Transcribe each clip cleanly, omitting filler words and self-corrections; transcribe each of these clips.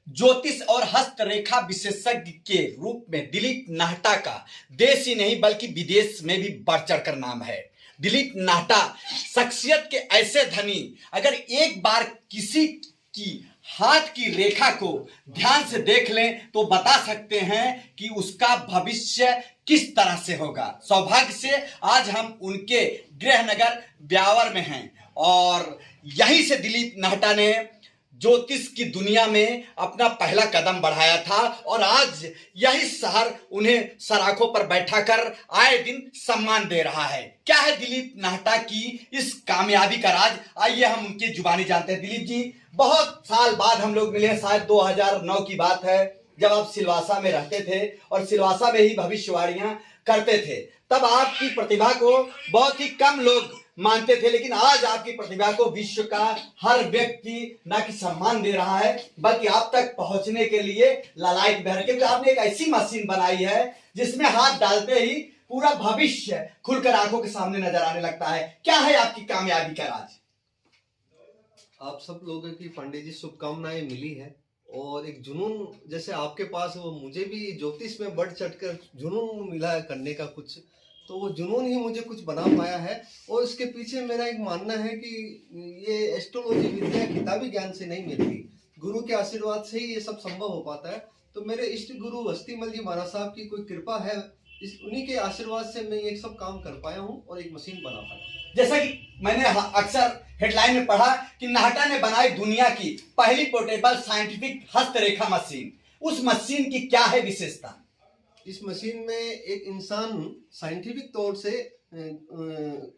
ज्योतिष और हस्तरेखा विशेषज्ञ के रूप में दिलीप नाहटा का देश ही नहीं बल्कि विदेश में भी बढ़ चढ़कर नाम है। दिलीप नाहटा शख्सियत के ऐसे धनी, अगर एक बार किसी की हाथ की रेखा को ध्यान से देख लें तो बता सकते हैं कि उसका भविष्य किस तरह से होगा। सौभाग्य से आज हम उनके गृह नगर ब्यावर में हैं और यहीं से दिलीप नाहटा ने ज्योतिष की दुनिया में अपना पहला कदम बढ़ाया था और आज यही शहर उन्हें सराखों पर बैठाकर आए दिन सम्मान दे रहा है। क्या है दिलीप नाहटा की इस कामयाबी का राज? आइए हम उनकी जुबानी जानते हैं। दिलीप जी, बहुत साल बाद हम लोग मिले हैं, शायद 2009 की बात है, जब आप सिलवासा में रहते थे और सिलवासा में ही भविष्यवाणियां करते थे। तब आपकी प्रतिभा को बहुत ही कम लोग मानते थे, लेकिन आज आपकी प्रतिभा को विश्व का हर व्यक्ति ना कि सम्मान दे रहा है बल्कि आप तक पहुंचने के लिए ललायत बह रहे, क्योंकि आपने एक ऐसी मशीन बनाई है जिसमें हाथ डालते ही पूरा भविष्य खुलकर आंखों के सामने नजर आने लगता है। क्या है आपकी कामयाबी का राज? आप सब लोगों की पंडित जी शुभकामनाएं मिली है और एक जुनून जैसे आपके पास है, वो मुझे भी ज्योतिष में बढ़ चढ़कर जुनून मिला है करने का कुछ, तो वो जुनून ही मुझे कुछ बना पाया है। और इसके पीछे मेरा एक मानना है कि ये एस्ट्रोलॉजी विद्या किताबी ज्ञान से नहीं मिलती, गुरु के आशीर्वाद से ही ये सब संभव हो पाता है। तो मेरे इष्ट गुरु वस्तीमल जी महाराज साहब की कोई कृपा है, उन्हीं के आशीर्वाद से मैं ये सब काम कर पाया हूँ और एक मशीन बना पाया। जैसा कि मैंने अक्सर हेडलाइन में पढ़ा कि नाहटा ने बनाई दुनिया की पहली पोर्टेबल साइंटिफिक हस्तरेखा मशीन। उस मशीन की क्या है विशेषता? इस मशीन में एक इंसान साइंटिफिक तौर से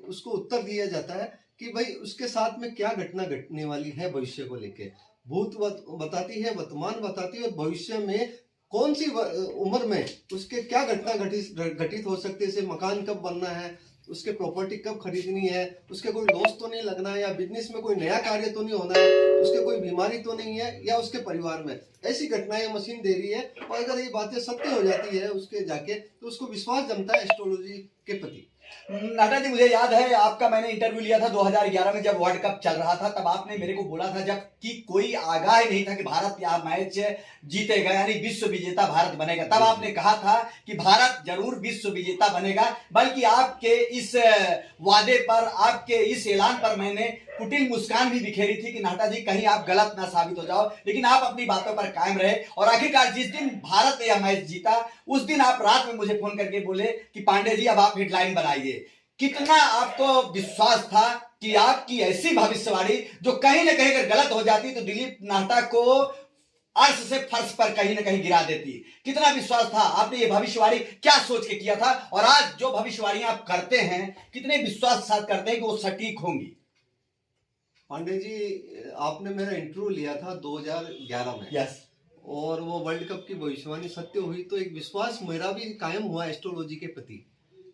उसको उत्तर दिया जाता है कि भाई उसके साथ में क्या घटना घटने वाली है, भविष्य को लेके भूत बताती है, वर्तमान बताती है और भविष्य में कौन सी उम्र में उसके क्या घटना घटित हो सकती है। जैसे मकान कब बनना है, उसके प्रॉपर्टी कब खरीदनी है, उसके कोई लॉस तो नहीं लगना है, या बिजनेस में कोई नया कार्य तो नहीं होना है, उसके कोई बीमारी तो नहीं है, या उसके परिवार में ऐसी घटनाएं मशीन दे रही है। और अगर ये बातें सत्य हो जाती है उसके जाके, तो उसको विश्वास जमता है एस्ट्रोलॉजी के प्रति। नाहटा जी, मुझे याद है आपका मैंने इंटरव्यू लिया था 2011 में, जब वर्ल्ड कप चल रहा था। तब आपने मेरे को बोला था, जब कि कोई आगाह ही नहीं था कि भारत यह मैच जीतेगा, यानी विश्व विजेता भारत बनेगा, तब आपने कहा था कि भारत जरूर विश्व विजेता बनेगा। बल्कि आपके इस वादे पर, आपके इस ऐलान पर मैंने कुटिल मुस्कान भी बिखेरी थी कि नाहटा जी कहीं आप गलत ना साबित हो जाओ, लेकिन आप अपनी बातों पर कायम रहे और आखिरकार जिस दिन भारत यह मैच जीता उस दिन आप रात में मुझे फोन करके बोले कि पांडे जी अब आप हेडलाइन बनाइए। कितना आपको विश्वास था कि आपकी ऐसी भविष्यवाणी जो कहीं ना कहीं अगर गलत हो जाती तो दिलीप नाहटा को अर्श से फर्श पर कहीं ना कहीं गिरा देती? कितना विश्वास था? आपने ये भविष्यवाणी क्या सोच के किया था? और आज जो भविष्यवाणियां आप करते हैं कितने विश्वास के साथ करते हैं कि वो सटीक होंगी? पांडे जी, आपने मेरा इंटरव्यू लिया था 2011 में। यस। और वो वर्ल्ड कप की भविष्यवाणी सत्य हुई, तो एक विश्वास मेरा भी कायम हुआ एस्ट्रोलॉजी के प्रति।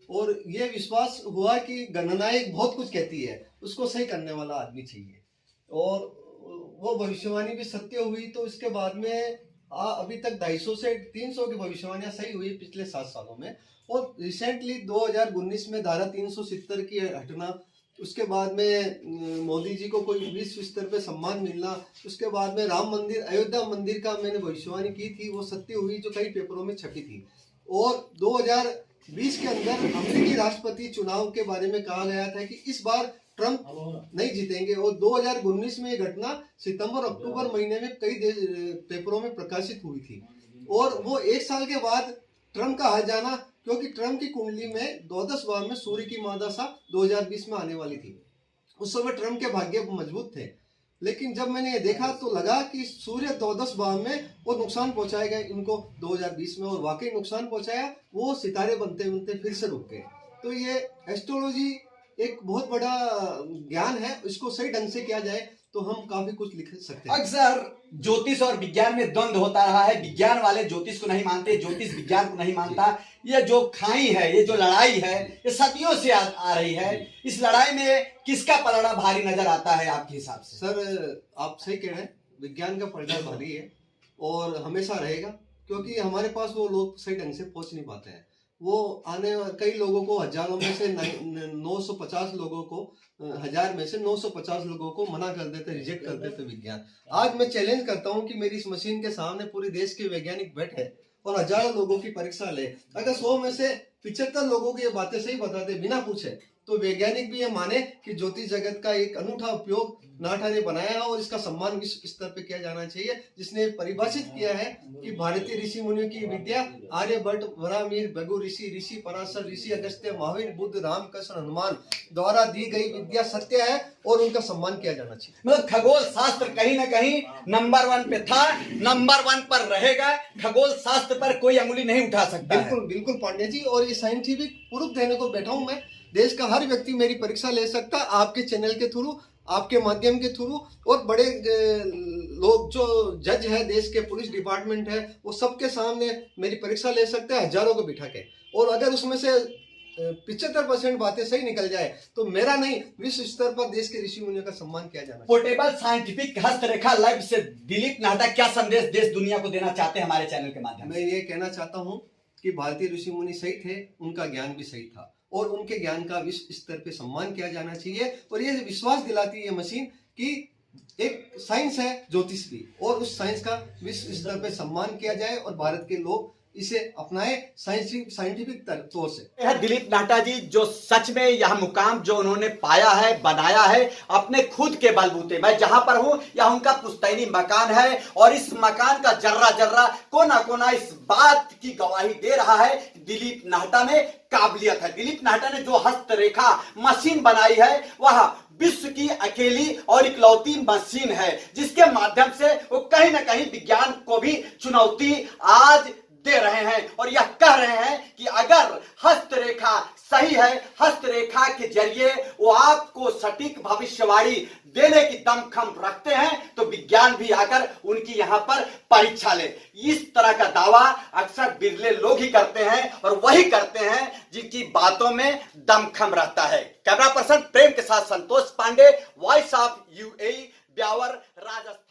और ये विश्वास हुआ कि गणनाएं बहुत कुछ कहती है, उसको सही करने वाला आदमी चाहिए। और वो भविष्यवाणी भी सत्य हुई। तो इसके बाद में अभी तक 250 से 300 की भविष्यवाणियां सही हुई पिछले 7 सालों में। और रिसेंटली 2019 में धारा 370 की हटना, उसके बाद में मोदी जी को कोई विश्व स्तर पे सम्मान मिलना, उसके बाद में राम मंदिर, अयोध्या मंदिर का मैंने भविष्यवाणी की थी, वो सत्य हुई, जो कई पेपरों में छपी थी। और 2020 के अंदर अमेरिकी राष्ट्रपति चुनाव के बारे में कहा गया था कि इस बार ट्रंप नहीं जीतेंगे। और 2019 में ये घटना सितंबर अक्टूबर महीने में कई पेपरों में प्रकाशित हुई थी। और वो 1 साल के बाद ट्रंप का हार जाना, क्योंकि ट्रंप की कुंडली में द्वादश भाव में सूर्य की महादशा 2020 में आने वाली थी। उस समय ट्रंप के भाग्य मजबूत थे, लेकिन जब मैंने ये देखा तो लगा कि सूर्य द्वादश भाव में वो नुकसान पहुंचाएगा इनको 2020 में, और वाकई नुकसान पहुंचाया। वो सितारे बनते बनते फिर से रुक गए। तो ये एस्ट्रोलॉजी एक बहुत बड़ा ज्ञान है, इसको सही ढंग से किया जाए तो हम काफी कुछ लिख सकते हैं। अक्सर ज्योतिष और विज्ञान में द्वंद्व होता रहा है। विज्ञान वाले ज्योतिष को नहीं मानते, ज्योतिष विज्ञान को नहीं मानता। ये जो खाई है, ये जो लड़ाई है, ये सदियों से आ रही है। इस लड़ाई में किसका पलड़ा भारी नजर आता है आपके हिसाब से? सर, आप सही कह रहे हैं, विज्ञान का पलड़ा भारी है और हमेशा रहेगा, क्योंकि हमारे पास वो लोग सही ढंग से पहुंच नहीं पाते हैं। वो कई लोगों को, हजारों में से 950 लोगों को, 1000 में से 950 लोगों को मना कर देते, रिजेक्ट कर देते विज्ञान। आज मैं चैलेंज करता हूं कि मेरी इस मशीन के सामने पूरी देश के वैज्ञानिक बैठे और हजारों लोगों की परीक्षा ले, अगर 100 में से 75 लोगों को ये बातें सही बताते बिना पूछे, तो वैज्ञानिक भी ये माने कि ज्योतिष जगत का एक अनूठा उपयोग नाटा ने बनाया है और इसका सम्मान विश्व स्तर पे किया जाना चाहिए, जिसने परिभाषित किया है कि भारतीय ऋषि मुनियों की विद्या आर्यभट्ट, वरामीर, भृगु ऋषि, ऋषि पराशर, ऋषि अगस्त्य, महावीर, बुद्ध, राम, कृष्ण, हनुमान द्वारा दी गई विद्या सत्य है और उनका सम्मान किया जाना चाहिए। मतलब खगोल शास्त्र कहीं ना कहीं नंबर 1 पे था, नंबर 1 पर रहेगा। खगोल शास्त्र पर कोई अंगुली नहीं उठा सकता। बिल्कुल बिल्कुल पांडे जी, और ये साइंटिफिक प्रूफ देने को बैठा हूं मैं। देश का हर व्यक्ति मेरी परीक्षा ले सकता, आपके चैनल के थ्रू, आपके माध्यम के थ्रू, और बड़े लोग जो जज है देश के, पुलिस डिपार्टमेंट है, वो सबके सामने मेरी परीक्षा ले सकते हैं, हजारों को बिठा के। और अगर उसमें से 75% बातें सही निकल जाए तो मेरा नहीं, विश्व स्तर पर देश के ऋषि मुनियों का सम्मान किया जाना। पोर्टेबल साइंटिफिक हस्तरेखा लाइव से दिलीप नाहटा क्या संदेश देश दुनिया को देना चाहते हैं हमारे चैनल के माध्यम से? मैं ये कहना चाहता हूँ कि भारतीय ऋषि मुनि सही थे, उनका ज्ञान भी सही था और उनके ज्ञान का विश्व स्तर पे सम्मान किया जाना चाहिए। और ये विश्वास दिलाती है मशीन कि एक साइंस है ज्योतिष भी, और उस साइंस का विश्व स्तर पे सम्मान किया जाए और भारत के लोग इसे अपनाए साइंटिफिक तौर से। यह दिलीप नाहटा जी जो सच में यह मुकाम जो उन्होंने पाया है, बनाया है अपने खुद के बलबूते। मैं जहां पर हूं यह उनका पुश्तैनी मकान है और इस मकान का जर्रा जर्रा, कोना कोना इस बात की गवाही दे रहा है दिलीप नाहटा में काबिलियत है। दिलीप नाहटा ने जो हस्तरेखा मशीन बनाई है वह विश्व की अकेली और इकलौती मशीन है, जिसके माध्यम से वो कहीं ना कहीं विज्ञान को भी चुनौती आज दे रहे हैं और यह कह रहे हैं कि अगर हस्तरेखा सही है, हस्तरेखा के जरिए वो आपको सटीक भविष्यवाणी देने की दमखम रखते हैं, तो विज्ञान भी आकर उनकी यहां पर परीक्षा ले। इस तरह का दावा अक्सर बिरले लोग ही करते हैं और वही करते हैं जिनकी बातों में दमखम रहता है। कैमरा पर्सन प्रेम के साथ Santosh Pandey, voice of UAE, Beawar, Rajasthan.